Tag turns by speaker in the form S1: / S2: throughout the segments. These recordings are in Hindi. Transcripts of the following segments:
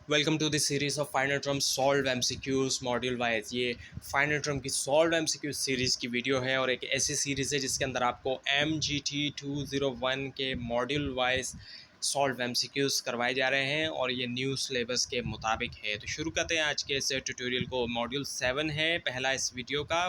S1: Welcome to this series of final term solve MCQs module wise. ये फाइनल ट्रम की सॉल्व एमसीक्यूज सीरीज़ की वीडियो है और एक ऐसी सीरीज़ है जिसके अंदर आपको MGT 201 के मॉड्यूल वाइज सॉल्व एमसीक्यूज करवाए जा रहे हैं और ये न्यू सिलेबस के मुताबिक है। तो शुरू करते हैं आज के इस ट्यूटोरियल को। मॉड्यूल 7 है पहला इस वीडियो का।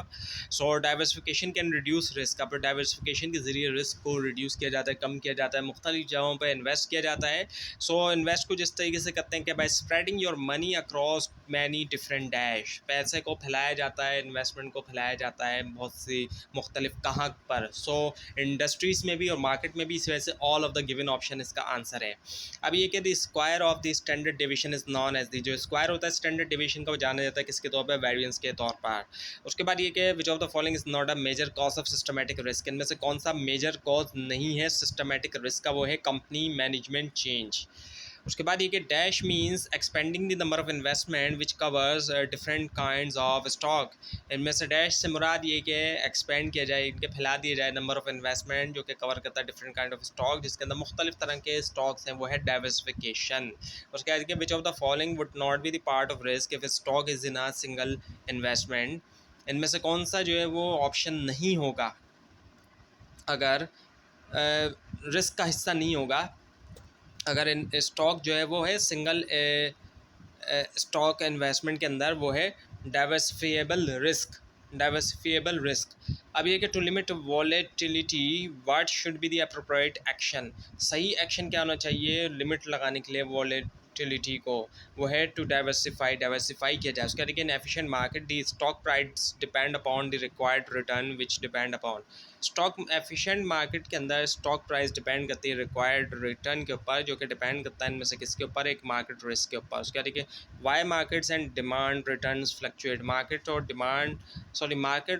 S1: सो डाइवर्सिफिकेशन कैन रिड्यूस रिस्क। अब डाइवर्सिफिकेशन के ज़रिए रिस्क को रिड्यूस किया जाता है, कम किया जाता है, मुख्तलिफ जगहों पर इन्वेस्ट किया जाता है। सो इन्वेस्ट को जिस तरीके से करते हैं कि by spreading your money across many different dash, पैसे को फैलाया जाता है, इन्वेस्टमेंट को फैलाया जाता है बहुत सी मुख्तलिफ कहाँ पर। सो इंडस्ट्रीज़ में भी और मार्केट में भी इस वजह से all of the given option इसका आंसर है। अब ये कि the square of the standard division is known as the, जो स्क्वायर होता है स्टैंडर्ड डिवीजन का, वो जाना जाता है किसके तौर पर, वेरिएंस के तौर पर। उसके बाद ये कि which of the following is not a major cause of systematic risk, इनमें से कौन सा मेजर कॉज नहीं है सिस्टमेटिक रिस्क का, वो है कंपनी मैनेजमेंट चेंज। उसके बाद ये कि dash means expanding the number of investment which covers different kinds of stock. इनमें से डैश से मुराद ये कि एक्सपेंड किया जाए, इनके फैला दिया जाए नंबर ऑफ इन्वेस्टमेंट जो कि कवर करता है डिफरेंट काइंड ऑफ स्टॉक, जिसके अंदर मुख्तलिफ तरह के स्टॉक्स हैं, वो है डाइवर्सिफिकेशन। उसके बाद which of the following would not be the part of risk if stock is in a single investment. इनमें से कौन सा जो है वो ऑप्शन नहीं होगा अगर रिस्क का हिस्सा नहीं होगा, अगर इन स्टॉक जो है वो है सिंगल स्टॉक इन्वेस्टमेंट के अंदर, वो है डाइवर्सिफिएबल रिस्क। डाइवर्सिफिएबल रिस्क। अब ये कि to limit volatility what should be the appropriate action, सही एक्शन क्या होना चाहिए लिमिट लगाने के लिए वॉलेटिलिटी को, वो है टू डाइवर्सिफाई किया जाए। उसका देखिए इन efficient market the stock price depend upon the required return which depend upon. Stock efficient market के अंदर स्टॉक प्राइस डिपेंड करती है रिक्वायर्ड रिटर्न के ऊपर, जो कि डिपेंड करता है इनमें से किसके ऊपर, एक मार्केट रिस्क के ऊपर। उसके देखिए why markets and demand returns fluctuate, market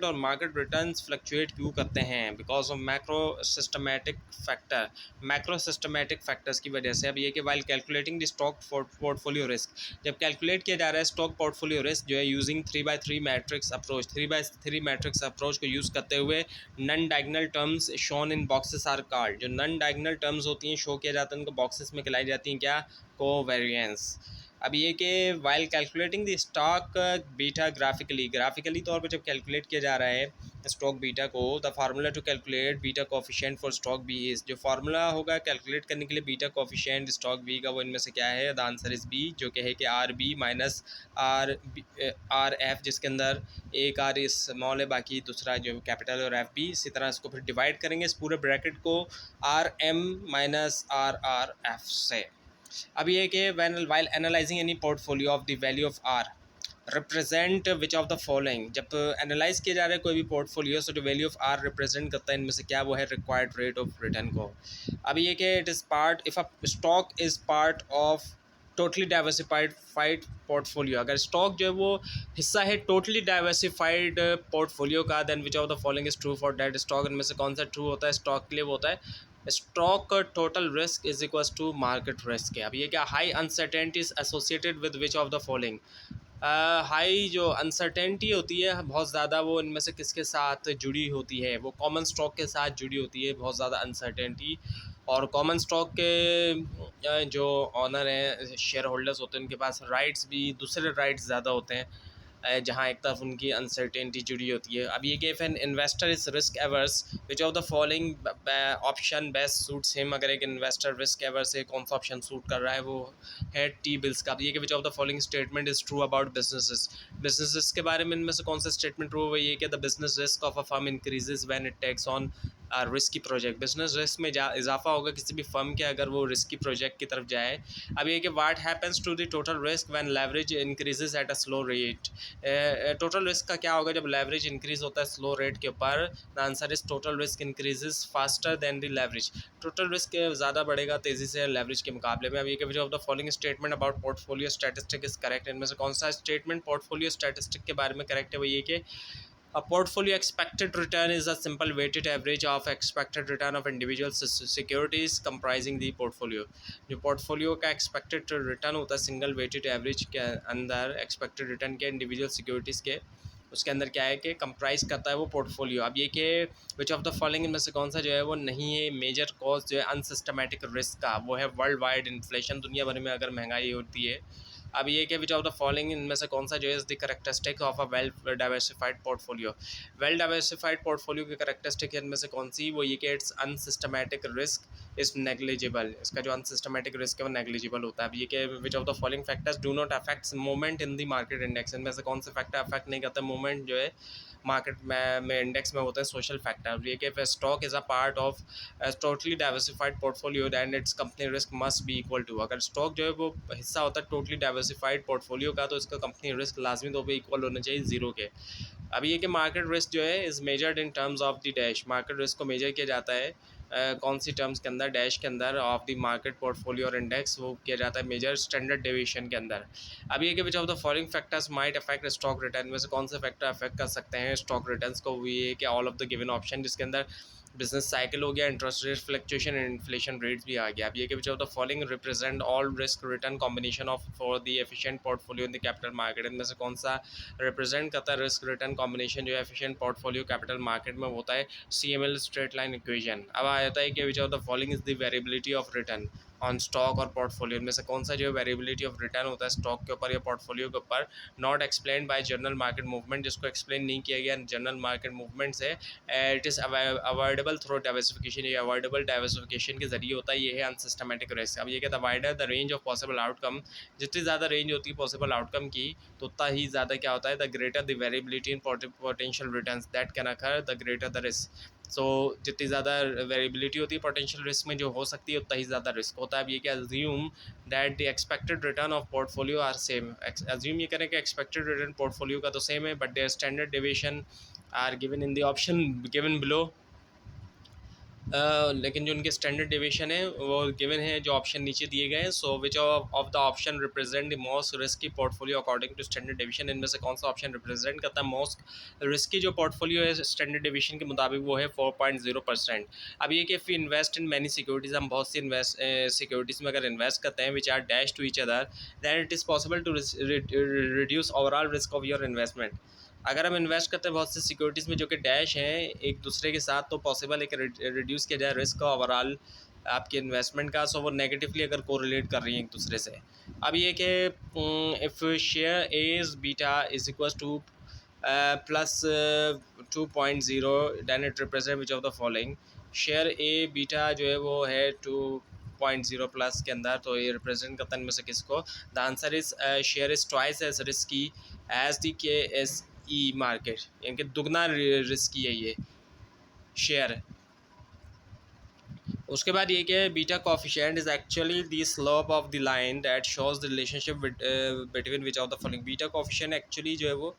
S1: और मार्केट रिटर्न्स फ्लक्चुएट क्यों करते हैं, because of macro systematic factors की वजह से। अब ये कि while calculating the stock portfolio risk, जब कैलकुलेट किया जा रहा है स्टॉक पोर्टफोलियो रिस्क जो है using 3x3 matrix approach, 3x3 matrix approach को यूज़ करते हुए non diagonal terms shown in boxes are called, जो नन डायगनल टर्म्स होती हैं शो किया जाता है उनको बॉक्सेस में खिलाई जाती हैं, क्या, कोवेरिएंस। अब ये कि while calculating the stock beta graphically तौर पर जब कैलकुलेट किया जा रहा है स्टॉक बीटा को, the formula to calculate beta coefficient for stock B is, जो फार्मूला होगा कैलकुलेट करने के लिए बीटा कोफिशिएंट स्टॉक बी का, वो इनमें से क्या है, द आंसर इज बी, जो कि है कि R B minus R F, जिसके अंदर एक आर स्मॉल है, बाकी दूसरा जो कैपिटल और एफ बी। इसी तरह इसको फिर डिवाइड करेंगे इस पूरे ब्रैकेट को R M minus R R F से। अब ये कि when while analysing any portfolio of the value of R represent which of the following, जब एनालाइज किया जा रहा है कोई भी पोर्टफोलियो, सो जो वैल्यू ऑफ आर रिप्रेजेंट करता है इनमें से क्या, वो है रिक्वायर्ड रेट ऑफ रिटर्न को। अब ये कि it is part, if a stock is part of totally diversified portfolio, अगर स्टॉक जो है वो हिस्सा है टोटली डाइवर्सिफाइड पोर्टफोलियो का, then which of the following is true for that stock, इनमें से कौन सा ट्रू होता है स्टॉक के लिए, वो होता है stock total risk is equals to market risk है। अब ये क्या, high uncertainties associated with which of the following, high जो अनसर्टेनिटी होती है बहुत ज़्यादा, वो इनमें से किसके साथ जुड़ी होती है, वो कॉमन स्टॉक के साथ जुड़ी होती है बहुत ज़्यादा अनसर्टेनिटी। और कॉमन स्टॉक के जो ऑनर हैं, शेयर होल्डर्स होते हैं, उनके पास राइट्स भी, दूसरे राइट्स ज़्यादा होते हैं जहाँ एक तरफ उनकी अनसर्टेनिटी जुड़ी होती है। अब ये कि if an investor is risk averse which of the following option best suits him, अगर एक इन्वेस्टर रिस्क एवर्स है, कौन सा ऑप्शन सूट कर रहा है, वो है टी बिल्स का। अब ये कि which of the following statement is true about businesses के बारे में इनमें से कौन सा स्टेटमेंट ट्रू है, ये कि the business risk of a firm increases when it takes on risky project, business risk में इजाफा होगा किसी भी फर्म के अगर वो रिस्की प्रोजेक्ट की तरफ जाए। अब ये कि what happens to the total risk when leverage increases at a slow rate, total risk का क्या होगा जब लेवरेज इंक्रीज होता है स्लो रेट के ऊपर, the answer is total risk increases faster than the leverage, total risk ज़्यादा बढ़ेगा तेज़ी से लेवरेज के मुकाबले में। अब ये कि which of the following statement about portfolio statistic is correct, इनमें से कौन सा स्टेटमेंट पोर्टफोलियो स्टैटिस्टिक के बारे में करेक्ट है, वो ये कि a portfolio expected return is a simple weighted average of expected return of individual securities comprising the portfolio, जो पोर्टफोलियो का एक्सपेक्टेड रिटर्न होता है सिंगल वेटेड एवरेज के अंदर एक्सपेक्टेड रिटर्न के इंडिविजुअल सिक्योरिटीज़ के, उसके अंदर क्या है कि कंप्राइज करता है वो पोर्टफोलियो। अब ये कि विच ऑफ द फॉलोइंग इनमें से कौन सा जो है वो नहीं है मेजर कॉज जो है अनसिस्टमेटिक रिस्क का, वो है वर्ल्ड वाइड इन्फ्लेशन, दुनिया भर में अगर महंगाई होती है अब ये कि विच ऑफ द फॉलोइंग इनमें से कौन सा जो है the characteristic of a well diversified portfolio. Well diversified portfolio की करेक्टरिस्टिक इनमें से कौन सी, वो ये कि it's unsystematic risk is negligible. इसका जो अनसिस्टमैटिक रिस्क है वो नेग्लिजिबल होता है। अब ये कि which of the following factors do not affect movement in the market index. इनमें से कौन से फैक्टर अफेक्ट नहीं करते मूवमेंट जो है मार्केट में इंडेक्स में होते हैं सोशल फैक्टर। ये कि stock is a part of totally diversified portfolio and its company risk must be equal to. अगर स्टॉक जो है वो हिस्सा होता है टोटली डाइवर्सिफाइड पोर्टफोलियो का, तो इसका कंपनी रिस्क लाजमी तौर पर इक्वल होना चाहिए जीरो के। अब ये कि मार्केट रिस्क जो है is measured in terms of the dash. Market risk को मेजर किया जाता है कौन सी टर्म्स के अंदर, डैश के अंदर ऑफ द मार्केट पोर्टफोलियो और इंडेक्स, वो किया जाता है मेजर स्टैंडर्ड डेविएशन के अंदर। अब ये कि which of the following factors might affect stock return. में से कौन से फैक्टर अफेक्ट कर सकते हैं स्टॉक रिटर्न्स को, वो ये कि all of the given option, जिसके अंदर बिजनेस साइकिल हो गया, interest rate fluctuation and inflation rates भी आ गया। अब ये कि which of the following represent all risk return combination of for the efficient portfolio in the capital market. इनमें से कौन सा रिप्रेजेंट करता है रिस्क रिटर्न कॉम्बिनेशन जो है एफिशिएंट पोर्टफोलियो कैपिटल मार्केट में होता है, CML स्ट्रेट लाइन इक्वेशन। अब आ जाता है कि which of the following is the variability of return on stock और पोर्टफोलियो। इनमें से कौन सा जो है वेरिएबिलिटी ऑफ रिटर्न होता है स्टॉक के ऊपर या पोर्टफोलियो के ऊपर, not explain by general market movement, जिसको एक्सप्लेन नहीं किया गया जनरल मार्केट मूवमेंट से। It is avoidable through diversification. ये अवॉइडेबल डाइवर्सिफिकेशन के जरिए होता है, ये है अनसिस्टमेटिक रिस्क। अब ये कहता है wider the range of possible outcome, जितनी ज़्यादा रेंज होती है पॉसिबल आउटकम की, तो उतना ही ज़्यादा क्या होता है, the greater the variability in potential returns that can occur, the greater the risk. So जितनी ज़्यादा वेरिएबिलिटी होती है पोटेंशियल रिस्क में जो हो सकती है, उतना ही ज़्यादा रिस्क होता है। अब ये क्या, assume that the expected return of portfolio are same. Assume ये करें कि एक्सपेक्टेड रिटर्न पोर्टफोलियो का तो सेम है, but their standard deviation are given in the option given below. लेकिन जो उनके स्टैंडर्ड डेविएशन है वो गिवन है जो ऑप्शन नीचे दिए गए हैं। So which of the option represent the most risky portfolio according to standard deviation. इनमें से कौन सा ऑप्शन रिप्रेजेंट करता है मोस्ट रिस्की जो पोर्टफोलियो है स्टैंडर्ड डेविएशन के मुताबिक, वो है 4.0%। अब ये कि if you invest in many securities, हम बहुत सी सिक्योरिटीज़ में अगर इन्वेस्ट करते हैं which are dash to each other, then it is possible to reduce overall risk of your investment. अगर हम इन्वेस्ट करते हैं बहुत सी सिक्योरिटीज़ में जो कि डैश हैं एक दूसरे के साथ, तो पॉसिबल है कि रिड्यूस किया जाए रिस्क का ओवरऑल आपके इन्वेस्टमेंट का। सो वो नेगेटिवली अगर कोरिलेट कर रही हैं एक दूसरे से। अब ये कि if share A's beta is equal to plus 2.0 than it represent which of the following. Share A beta जो है वो है 2.0 प्लस के अंदर, तो ये रिप्रेजेंट करता है इनमें से किसको। The answer is share is twice as risky as the K S E market, यानी कि दुगना रिस्की है ये शेयर। उसके बाद ये क्या है, beta coefficient is actually the slope of the line that shows the relationship between which of the following. Beta coefficient actually जो है वो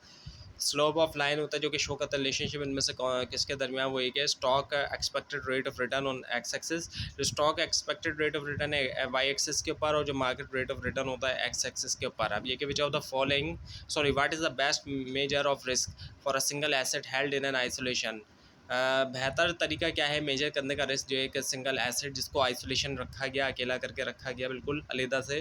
S1: स्लोप ऑफ लाइन होता है जो कि शो करता है रिलेशनशिप इनमें से किसके दरमियान, वो एक है stock expected rate of return on X axis. जो stock expected rate of return है वाई एक्सिस के ऊपर, और जो मार्केट रेट ऑफ रिटर्न होता है एक्स एक्सिस के ऊपर। अब ये कि which of the following, sorry, what is the best measure of risk for a single asset held in an isolation. बेहतर तरीका क्या है मेजर करने का रिस्क जो है एक सिंगल एसेट जिसको आइसोलेशन रखा गया, अकेला करके रखा गया बिल्कुल अलहदा से।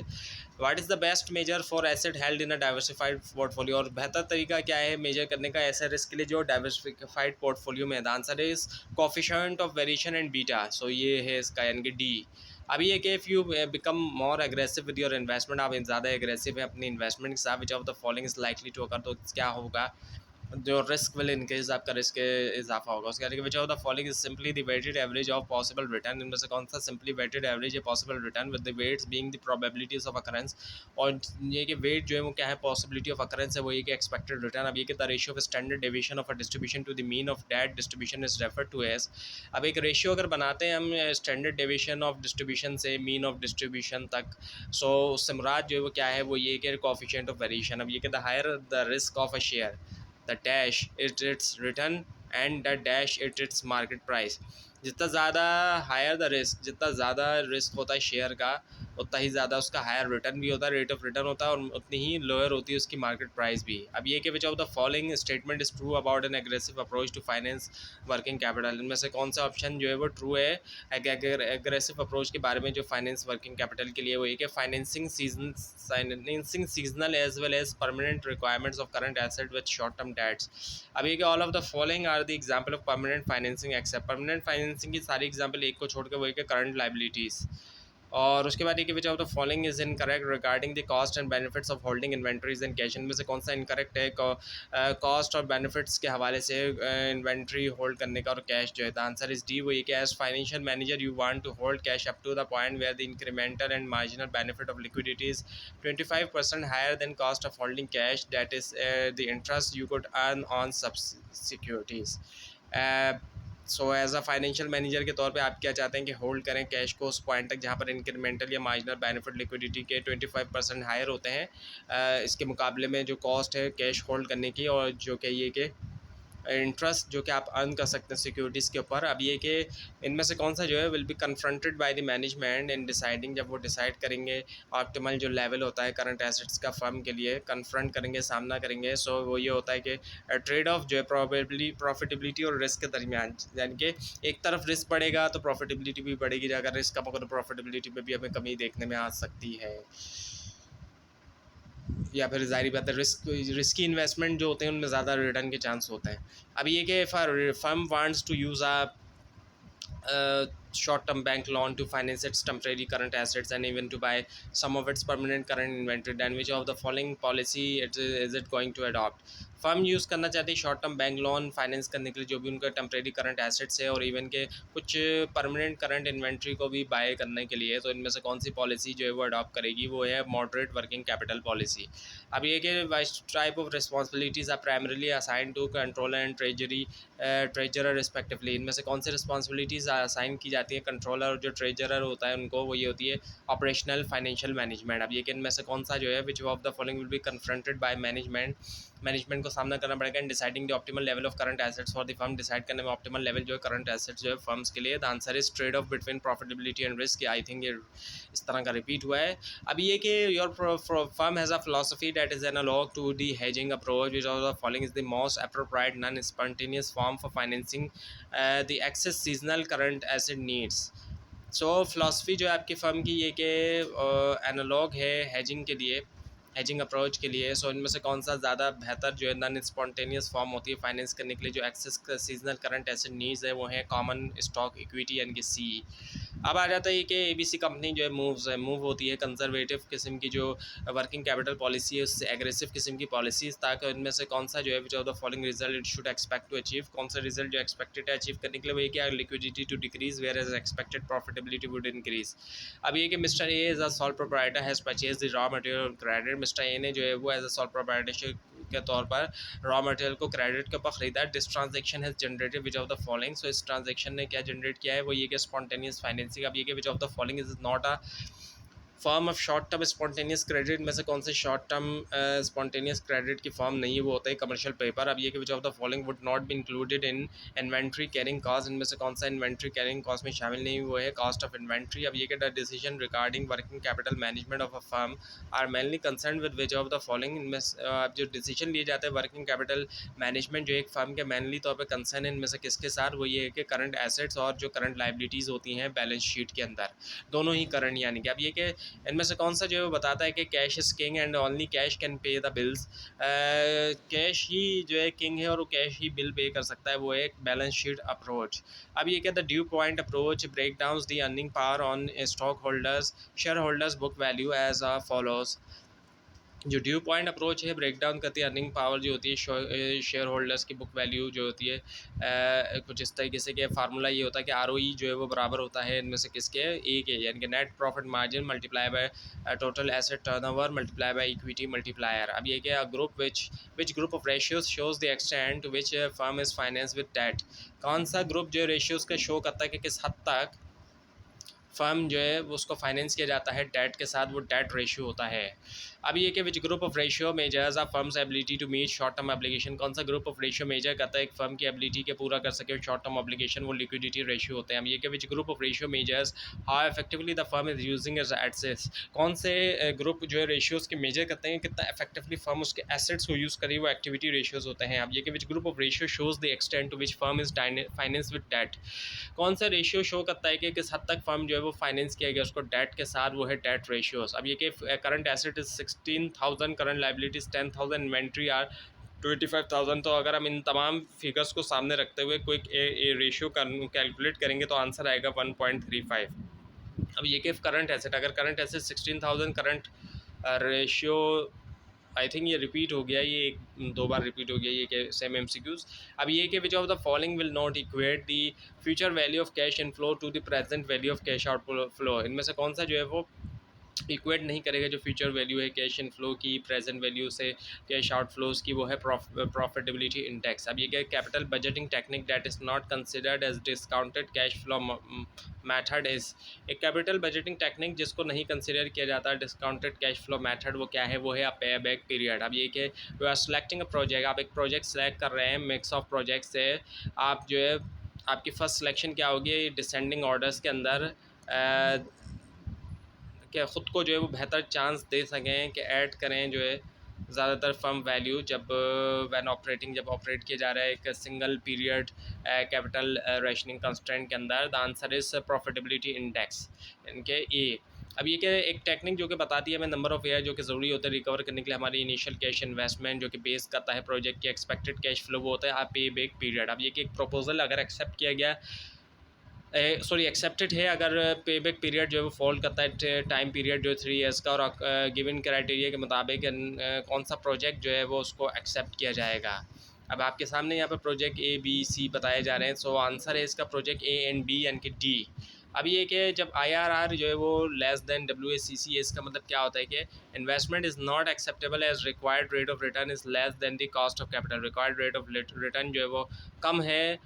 S1: What is the best measure for asset held in a diversified portfolio. और बेहतर तरीका क्या है मेजर करने का ऐसे रिस्क के लिए जो डाइवर्सिफाइड पोर्टफोलियो में। The answer is coefficient of variation and beta. So ये है इसका यानी कि डी। अभी ये कि if you become more aggressive with your investment, आप ज़्यादा एग्रेसिव है अपनी इन्वेस्टमेंट के साथ, which of the following is likely to occur, तो क्या होगा, जो रिस्क विल इनक्रीज, आपका रिस्क इजाफा होगा। उसके बाद which of the following is simply the weighted average of possible return. इनमें से कौन सा सिंपली वेटेड एवरेज है possible return with the weights being the probabilities of occurrence. और ये कि वेट जो है वो क्या है पॉसिबिलिटी ऑफ अकरेंस है, वो ये कि एक्सपेक्टेड रिटर्न। अब ये कि the ratio of standard deviation of a distribution to the mean of that distribution is referred to as. अब एक रेशियो अगर बनाते हैं हम स्टैंडर्ड डेविएशन ऑफ डिस्ट्रीब्यूशन से मीन ऑफ डिस्ट्रीब्यूशन तक, सो उससे मुराद जो है वो क्या है, वो ये कि कोफिशिएंट ऑफ वेरिएशन। अब ये कि the higher the risk of a share, the dash is its return and the dash is its market price। जितना ज़्यादा हायर द रिस्क, जितना ज़्यादा रिस्क होता है शेयर का, उतना ही ज़्यादा उसका हायर रिटर्न भी होता है, रेट ऑफ रिटर्न होता है, और उतनी ही लोअर होती है उसकी मार्केट प्राइस भी। अब ये कि which of the following statement is true about an aggressive approach to finance working capital. इनमें से कौन सा ऑप्शन जो है वो ट्रू है एग्रेसिव अप्रोच के बारे में जो फाइनेंस वर्किंग कैपिटल के लिए, वो एक है financing seasonal as well as permanent requirements of current asset with short term debts. अब ये कि all of the following are the example of permanent financing except. Permanent financing की सारी एग्जांपल एक को छोड़ के वो एक करंट लाइबिलिटीज़। और उसके बाद ये कि which of the following is incorrect regarding the cost and benefits of holding inventories in cash, इनमें से कौन सा इनकरेक्ट है कॉस्ट और बेनिफिट्स के हवाले से इन्वेंट्री होल्ड करने का और कैश जो है। द आंसर इज डी, वो ये कि as financial manager you want to hold cash up to the point where the incremental and marginal benefit of liquidity is 25% higher than cost of holding cash, that is the interest you could earn on सब securities. So as a financial manager के तौर पे आप क्या चाहते हैं कि होल्ड करें कैश को उस पॉइंट तक जहाँ पर इंक्रीमेंटल या मार्जिनल बेनिफिट लिक्विडिटी के 25% हायर होते हैं इसके मुकाबले में जो कॉस्ट है कैश होल्ड करने की, और जो कि ये कि इंटरेस्ट जो कि आप अर्न कर सकते हैं सिक्योरिटीज़ के ऊपर। अब ये कि इनमें से कौन सा जो है will be confronted by the management in deciding, जब वो डिसाइड करेंगे ऑप्टिमल जो लेवल होता है करंट एसेट्स का फर्म के लिए, कन्फ्रंट करेंगे, सामना करेंगे। सो वो ये होता है कि ट्रेड ऑफ जो है प्रॉफिटेबिलिटी और रिस्क के दरमियान, यानी कि एक तरफ रिस्क बढ़ेगा तो प्रॉफिटेबिलिटी भी बढ़ेगी, अगर रिस्क कम होगा तो प्रॉफिटेबिलिटी में भी हमें कमी देखने में आ सकती है, या फिर ज़ाहिर बात है रिस्की इन्वेस्टमेंट जो होते हैं उनमें ज़्यादा रिटर्न के चांस होते हैं। अब ये कि firm wants to use short-term bank loan to finance its temporary current assets and even to buy some of its permanent current inventory, then which of the following policy is it going to adopt? Firm use करना चाहती है short term bank loan finance करने के लिए जो भी उनका टेम्प्रेरी करंट एसेट्स है और इवन के कुछ परमानेंट करंट इन्वेंट्री को भी बाय करने के लिए, तो इनमें से कौन सी पॉलिसी जो है वो अडॉप्ट करेगी, वो है मॉडरेट वर्किंग कैपिटल पॉलिसी। अब ये कि vice type of responsibilities are primarily assigned to controller and treasurer respectively, इनमें से कौन सी रिस्पॉन्सिबिलिटीज़ असाइन की जाती है कंट्रोलर और जो ट्रेजरर होता है उनको, वो ये होती है ऑपरेशनल फाइनेंशियल मैनेजमेंट। अब ये कि इनमें से कौन सा जो है which of the following will be confronted by management को सामना करना पड़ेगा in deciding the optimal level of current assets for the firm, decide करने में ऑप्टिमल लेवल जो है करंट एसेट्स जो है फर्म्स के लिए। The answer is trade off between profitability and risk. I think ये इस तरह का रिपीट हुआ है। अब ये कि your firm has a philosophy that is analogue to the hedging approach which of the following is the most appropriate non spontaneous form for financing the excess seasonal current asset needs. सो फिलासफी जो है आपकी फ़र्म की ये कि एनालॉग है हेजिंग के लिए, हेजिंग अप्रोच के लिए। सो इनमें से कौन सा ज़्यादा बेहतर जो है नॉन स्पॉन्टेनियस फॉर्म होती है फाइनेंस करने के लिए जो excess seasonal current asset needs है, वो है कॉमन स्टॉक इक्विटी यानी कि सी। अब आ जाता है कि एबीसी कंपनी जो है मूव होती है कंजर्वेटिव किस्म की जो वर्किंग कैपिटल पॉलिसी है उससे एग्रेसिव किस्म की पॉलिसीज़, ताकि इनमें से कौन सा जो है which of the following result it should expect to achieve, कौन सा रिजल्ट जो एक्सपेक्टेड है अचीव करने के लिए, वो ये क्या liquidity to decrease whereas expected profitability would increase. अब ये कि Mr A as a sole proprietor has purchase the raw material credit, Mr A ने जो है वो एज अ सोल प्रोप्राइटरशिप के तौर पर रॉ मटेरियल को क्रेडिट के ऊपर ख़रीदा। This transaction has generated which of the following, so इस ट्रांजेक्शन ने क्या जनरेट किया है, वो ये कि स्पॉन्टेनियस फाइनेंसिंग। अब ये कि which of the following is not a form of short term spontaneous credit, में से कौन से शॉर्ट टर्म स्पॉन्टेनियस क्रेडिट की फॉर्म नहीं है, वो होता है कमर्शियल पेपर। अब ये कि which of the following would not be included in inventory carrying cost, इनमें से कौन सा इन्वेंट्री कैरिंग कॉस्ट में शामिल नहीं, वो है कॉस्ट ऑफ इन्वेंट्री। अब ये कि the decision regarding working capital management of a firm are mainly concern with which of the following, इनमें जो डिसीजन लिए जाते हैं वर्किंग कैपिटल मैनेजमेंट जो एक फर्म के मेनली तौर पर कंसर्न है इनमें से किसके साथ, वो ये है कि करंट एसेट्स और जो करंट लाइबिलिटीज़ होती हैं बैलेंस शीट के अंदर, दोनों ही करंट, यानी कि अब ये कि इनमें से कौन सा जो है वो बताता है कि cash is king and only cash can pay the bills, cash ही जो है किंग है और वो कैश ही बिल पे कर सकता है, वो एक बैलेंस शीट अप्रोच। अब ये क्या the DuPont approach break down the earning power on stock holders share holders book value as a follows. जो ड्यू पॉइंट अप्रोच है ब्रेक डाउन करती है अर्निंग पावर जो होती है शेयर होल्डर्स की बुक वैल्यू जो होती है कुछ इस तरीके से कि फार्मूला ये होता है कि आरओई जो है वो बराबर होता है इनमें से किसके, ए के, यानी कि net profit margin multiply by total asset turnover multiply by equity multiplier. अब ये क्या group which group of ratios shows the extent to which firm is finance with debt, कौन सा ग्रुप जो रेशियोज़ का शो करता है कि किस हद तक फर्म जो है उसको फाइनेंस किया जाता है डेट के साथ, वो डेट रेशियो होता है। अब ये कि which group of ratio measures a firm's ability to meet short term application, कौन सा ग्रुप ऑफ रेशियो मेजर करता है एक फर्म की एबिलिटी के पूरा कर सके शॉर्ट टर्म एप्लीकेशन, वो लिक्विडिटी रेशियो होते हैं। अब ये कि which group of ratio measures how effectively the firm is using is assets, कौन से ग्रुप जो है रेशियोज़ के मेजर करते हैं कितना इफेक्टिवली फर्म उसके एसेट्स को यूज़ करे, वो एक्टिविटी रेशियोज़ होते हैं। अब ये कि which group of ratio shows the extent to which firm is finance with debt, कौन सा रेशियो शो करता है कि किस हद तक फर्म जो है वो फाइनेंस किया गया उसको डेट के साथ, वो है डेट रेशियोज। अब ये कि current asset is 16,000, current liabilities 10,000, inventory are 25,000। तो अगर हम इन तमाम फिगर्स को सामने रखते हुए कोई रेशियो कैलकुलेट करेंगे तो आंसर आएगा 1.35। अब ये कि करंट एसेट, अगर current asset 16,000 current ratio, I think ये रिपीट हो गया, ये एक दो बार रिपीट हो गया ये कि सेम एमसीक्यूज। अब ये कि which of the following will not equate the future value of cash inflow to the present value of cash outflow, इनमें से कौन सा जो है वो इक्वेट नहीं करेगा जो फ्यूचर वैल्यू है कैश इनफ्लो की प्रेजेंट वैल्यू से, कैश आउटफ्लोज की, वो है प्रॉफिटेबिलिटी इंडेक्स। अब ये क्या, capital budgeting technique that is not considered as discounted cash flow method is, एक कैपिटल बजटिंग टेक्निक जिसको नहीं कंसिडर किया जाता डिस्काउंटेड कैश फ्लो मेथड, वो क्या है, वो है पे बैक पीरियड। अब ये कि you are selecting a project, आप एक प्रोजेक्ट सेलेक्ट कर रहे हैं मिक्स ऑफ प्रोजेक्ट से, आप जो है आपकी फर्स्ट सिलेक्शन क्या होगी डिसेंडिंग ऑर्डर्स के अंदर, कि ख़ुद को जो है वो बेहतर चांस दे सकें कि ऐड करें जो है ज़्यादातर फर्म वैल्यू, जब वैन ऑपरेटिंग, जब ऑपरेट किया जा रहा है एक single period capital rationing constraint के अंदर। The answer is profitability index, इनके ए। अब ये क्या एक टेक्निक जो कि बताती है हमें नंबर ऑफ ईयर जो कि ज़रूरी होता है रिकवर करने के लिए हमारी इनिशियल कैश इन्वेस्टमेंट, जो कि बेस करता है प्रोजेक्ट की एक्सपेक्टेड कैश फ्लो, वो होता है पे बैक पीरियड। अब ये कि एक प्रपोजल अगर एक्सेप्ट किया गया, सॉरी एक्सेप्टेड है, अगर पे बैक पीरियड जो है वो फॉल करता है टाइम पीरियड जो 3 ईयर्स का, और गिवन क्राइटेरिया के मुताबिक कौन सा प्रोजेक्ट जो है वो उसको एक्सेप्ट किया जाएगा। अब आपके सामने यहाँ पर प्रोजेक्ट ए बी सी बताए जा रहे हैं, सो आंसर है इसका प्रोजेक्ट ए एंड बी यानी कि डी। अब ये कि जब IRR जो है वो लेस देन WACC, इसका मतलब क्या होता है कि investment is not acceptable as required rate of return is less than the cost of capital, required rate of return जो है वो कम है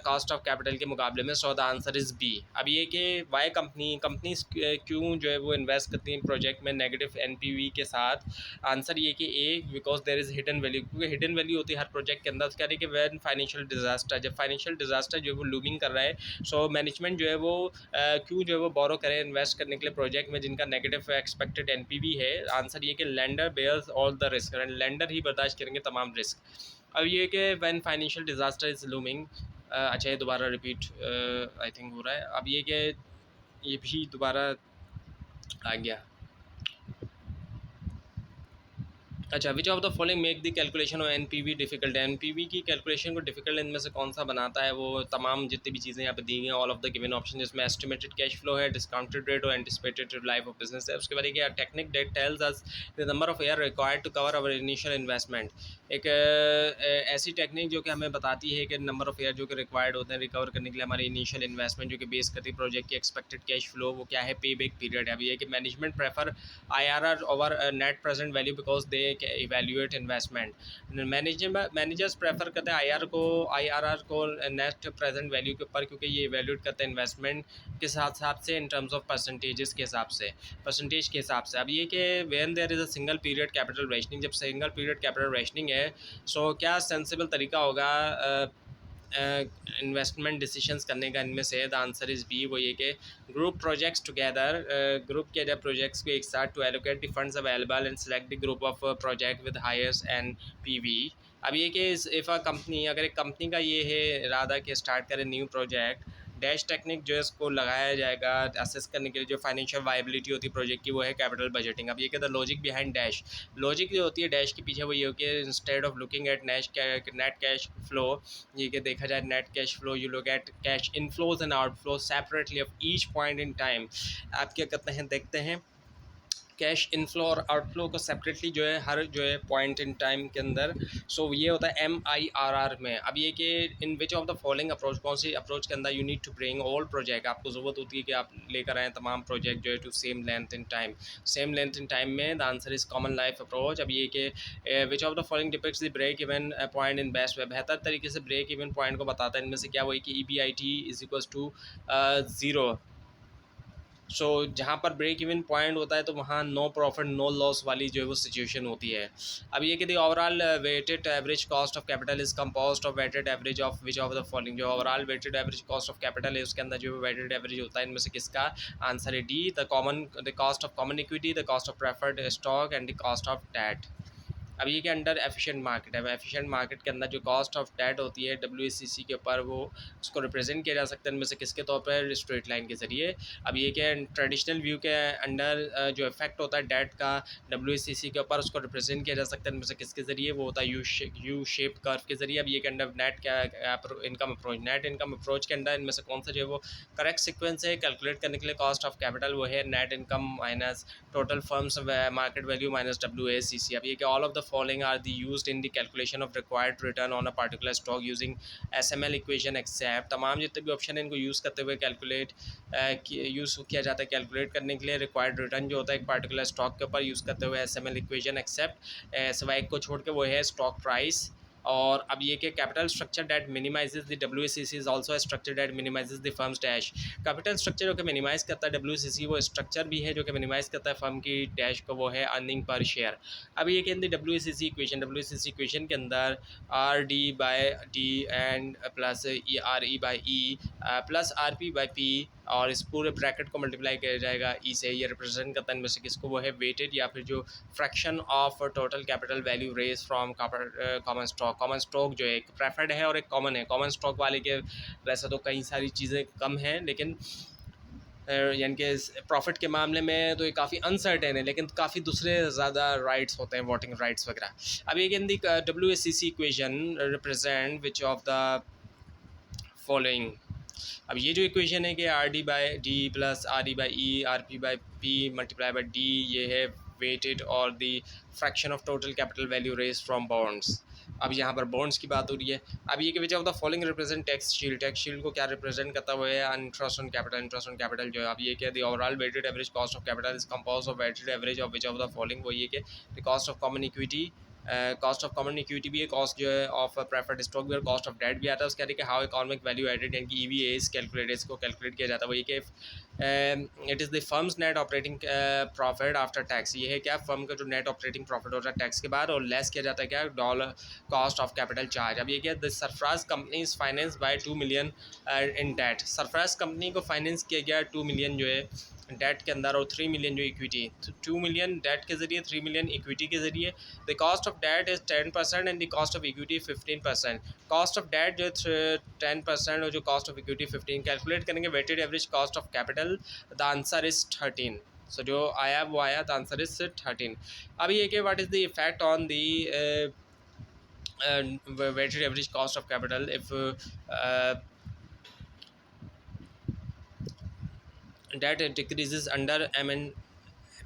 S1: कॉस्ट ऑफ कैपिटल के मुकाबले में, so the answer is B. अब ये कि वाई कंपनीज क्यों जो है वो इन्वेस्ट करती हैं प्रोजेक्ट में नेगेटिव NPV के साथ, आंसर ये कि A because there is hidden value, क्योंकि हिडन वैल्यू होती है हर प्रोजेक्ट के अंदर। क्या है कि वैन फाइनेंशियल डिजास्टर, जब फाइनेंशियल डिजास्टर जो है वो लूमिंग कर रहा है, सो मैनेजमेंट जो है वो क्यों जो है वो बोरो करें इन्वेस्ट करने के लिए प्रोजेक्ट में जिनका नेगेटिव एक्सपेक्टेड NPV है। आंसर ये कि lender bears all the risk, lender ही बर्दाश्त करेंगे तमाम रिस्क। अब ये कि when financial disaster is looming, अच्छा ये दोबारा रिपीट आई थिंक हो रहा है। अब ये कि ये भी दोबारा आ गया। अच्छा, विच of the following make the calculation of NPV difficult, NPV की कैलकुलेशन को डिफिकल्ट इनमें से कौन सा बनाता है, वो तमाम जितनी भी चीज़ें यहाँ पे दी गई हैं all of the given option, जिसमें एस्टिमेटेड कैश फ्लो है, डिस्काउंटेड रेट और एंटिसिपेटेड लाइफ ऑफ बिजनेस है। उसके बाद एक technique that tells us the number of year required to cover our initial investment, एक ऐसी टेक्निक जो कि हमें बताती है कि नंबर ऑफ ईयर जो कि रिक्वायर्ड होते हैं रिकवर करने के लिए हमारी इनिशियल इन्वेस्टमेंट, जो कि बेस करती है प्रोजेक्ट की एक्सपेक्टेड कैश फ्लो, वो क्या है, पे बैक पीरियड है। अभी ये कि management prefer IRR over net present value because they evaluate investment, managers prefer करते हैं IRR को नेट प्रेजेंट वैल्यू के ऊपर, क्योंकि ये इवेल्यूएट करते हैं इन्वेस्टमेंट के हिसाब से इन टर्म्स ऑफ परसेंटेजेस के हिसाब से, परसेंटेज के हिसाब से। अब ये कि when there is a single period capital rationing, जब सिंगल पीरियड कैपिटल रेशनिंग है, सो क्या सेंसिबल तरीका होगा इन्वेस्टमेंट डिसीजंस करने का, इनमें से द आंसर इज़ बी, वो ये कि ग्रुप प्रोजेक्ट्स टुगेदर, ग्रुप किया जाए प्रोजेक्ट्स को एक साथ, to allocate the funds available and select the group of project with highest NPV। अब ये कि इफ़ अ कंपनी, अगर एक कंपनी का ये है इरादा कि स्टार्ट करे न्यू प्रोजेक्ट, डैश टेक्निक जो है इसको लगाया जाएगा असेस करने के लिए जो फाइनेंशियल वायबिलिटी होती है प्रोजेक्ट की, वो है कैपिटल बजटिंग। अब ये कि the logic behind dash, logic जो होती है डैश के पीछे वो ये होती है instead of looking at net cash flow, ये कि देखा जाए net cash flow, you look at cash inflows and outflow separately of each point in time. आप क्या करते हैं, देखते हैं कैश इनफ्लो और आउटफ्लो को सेपरेटली जो है हर जो है पॉइंट इन टाइम के अंदर, सो ये होता है MIRR में। अब ये कि in which of the following approach, कौन सी अप्रोच के अंदर you need to bring all project, आपको ज़रूरत होती है कि आप लेकर आएँ तमाम प्रोजेक्ट जो है to same length in time, same length in time में, the answer is common life approach. अब ये कि which of the following depicts the break even point in best way, बेहतर तरीके से ब्रेक इवन पॉइंट को बताता है, इनमें से क्या वही कि EBIT इज इक्वल्स टू 0, सो जहाँ पर ब्रेक इवन पॉइंट होता है तो वहाँ नो प्रॉफिट नो लॉस वाली जो है वो सिचुएशन होती है। अब ये कि the overall weighted average cost of capital is composed of weighted average of which of the following, जो overall weighted average cost of capital है उसके अंदर जो वेटेड एवरेज होता है इनमें से किसका, आंसर है D, the cost of common equity, the cost of preferred stock and the cost of debt. अब ये के अंडर एफिशिएंट मार्केट है, एफिशिएंट मार्केट के अंदर जो कॉस्ट ऑफ डेट होती है WACC के ऊपर, वो उसको रिप्रेजेंट किया जा सकता है इनमें से किसके तौर पर, स्ट्रेट लाइन के ज़रिए। अब ये के ट्रेडिशनल व्यू के अंडर जो इफेक्ट होता है डेट का WACC के ऊपर, उसको रिप्रेजेंट किया जा सकता है इनमें से किसके ज़रिए, वो होता है यू शेप कर्व के ज़रिए। अब ये के अंडर नेट क्या income approach, net income approach के अंदर इनमें से कौन सा जो है वो करेक्ट सिक्वेंस है कैलकुलेट करने के लिए कॉस्ट ऑफ कैपिटल, वो है net income minus total firm's market value minus WACC. अब ये कि all of the following are the used in the calculation of required return on a particular stock using SML equation except, तमाम जितने भी ऑप्शन हैं इनको यूज़ करते हुए कैलकुलेट यूज़ किया जाता है कैलकुलेट करने के लिए रिक्वायर्ड रिटर्न जो होता है एक पार्टिकुलर स्टॉक के ऊपर यूज़ करते हुए SML इक्वेशन एक्सेप्ट सिवाय एक को छोड़ के, वो है स्टॉक प्राइस। और अब ये कि capital structure debt minimizes the WACC is also structure debt minimizes the firm's dash. Capital structure जो कि मिनिमाइज करता है WACC, वो स्ट्रक्चर भी है जो कि मिनिमाइज करता है फर्म की डैश को, वो है अर्निंग पर शेयर। अब ये कि WACC इक्वेशन के अंदर RD/D and plus RE/E plus RP/P और इस पूरे ब्रैकेट को मल्टीप्लाई किया जाएगा ई से। ये रिप्रेजेंट करता है इनमें से किसको, वो है वेटेड या फिर जो fraction of total capital value raise from common stock. Common stock जो है एक प्रेफर्ड है और एक कॉमन है। कॉमन स्टॉक वाले के वैसे तो कई सारी चीज़ें कम हैं, लेकिन यानी कि प्रॉफिट के मामले में तो ये काफ़ी अनसर्टेन है, लेकिन काफ़ी दूसरे ज़्यादा राइट्स होते हैं, वोटिंग राइट्स वगैरह। अब ये इन दी WACC equation represent which of the following. अब ये जो इक्वेशन है कि RD/D plus RE/E RP/P multiply by D, ये है वेटेड और the fraction of total capital value raise from bonds. अब यहाँ पर बॉन्ड्स की बात हो रही है। अब ये कि which of the following represent tax shield, tax shield को क्या रिप्रेजेंट करता हुआ है interest on capital, interest on capital जो है। अब ये कि the overall weighted average cost of capital is compose of weighted average of which of the following, वो ये कि the cost of common equity, cost of common equity भी है, कॉस्ट जो है ऑफ प्रेफर्ड स्टॉक भी, और कॉस्ट ऑफ डेट भी आता है। उसके बाद हाउ इकोनॉमिक वैल्यू एडेड यानी कि EVA इज कैलकुलेटेड, इसको कैलकुलेट किया जाता है। वही कि it is the firms net operating profit after tax, ये है क्या फर्म का जो नेट ऑपरेटिंग प्रॉफिट होता है टैक्स के बाद, और लेस किया जाता है क्या dollar cost of capital charge. अब ये क्या, the Sarfaraz company is finance by 2 million in debt, Sarfaraz company को फाइनेंस किया गया 2 मिलियन जो है डेट के अंदर, और 3 मिलियन जो इक्विटी, 2 मिलियन डेट के ज़रिए 3 मिलियन इक्विटी के ज़रिए। The cost of debt is 10% and the cost of equity 15%। Cost of debt जो 10% और जो कॉस्ट ऑफ इक्विटी 15, कैलकुलेट करेंगे weighted average cost of capital, the answer is 13। So जो आया वो आया, द आंसर इज 13। अब ये कि what is the effect on the weighted average cost of capital if debt decreases under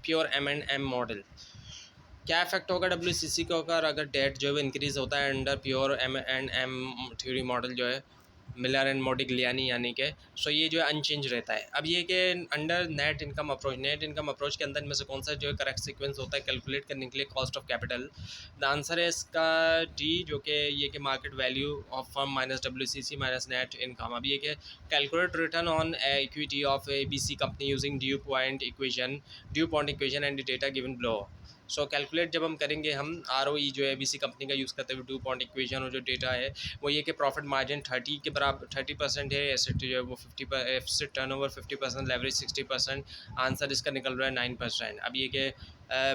S1: pure M&M model. क्या इफेक्ट होगा WACC का होगा अगर डेट जो है इंक्रीज होता है under pure M&M theory model जो है मिलर एंड मोडिग्लियानी यानी कि, सो ये जो है अनचेंज रहता है। अब ये कि under net income approach, net income approach के अंदर इनमें से कौन सा जो है करेक्ट सीक्वेंस होता है कैलकुलेट करने के लिए cost of capital, the answer है इसका D, जो कि ये कि market value of firm minus WACC minus net income. अब ये कि calculate return on equity of ABC company using due point equation and data given below. So calculate जब हम करेंगे हम ROE जो है ABC कंपनी का यूज़ करते हुए 2 पॉइंट इक्वेशन, और जो डेटा है वो ये कि प्रॉफिट मार्जिन 30 के बराबर 30% है, एसेट जो है वो 50%, एसेट टर्नओवर 50%, लेवरेज 60%, आंसर इसका निकल रहा है 9%। अब ये कि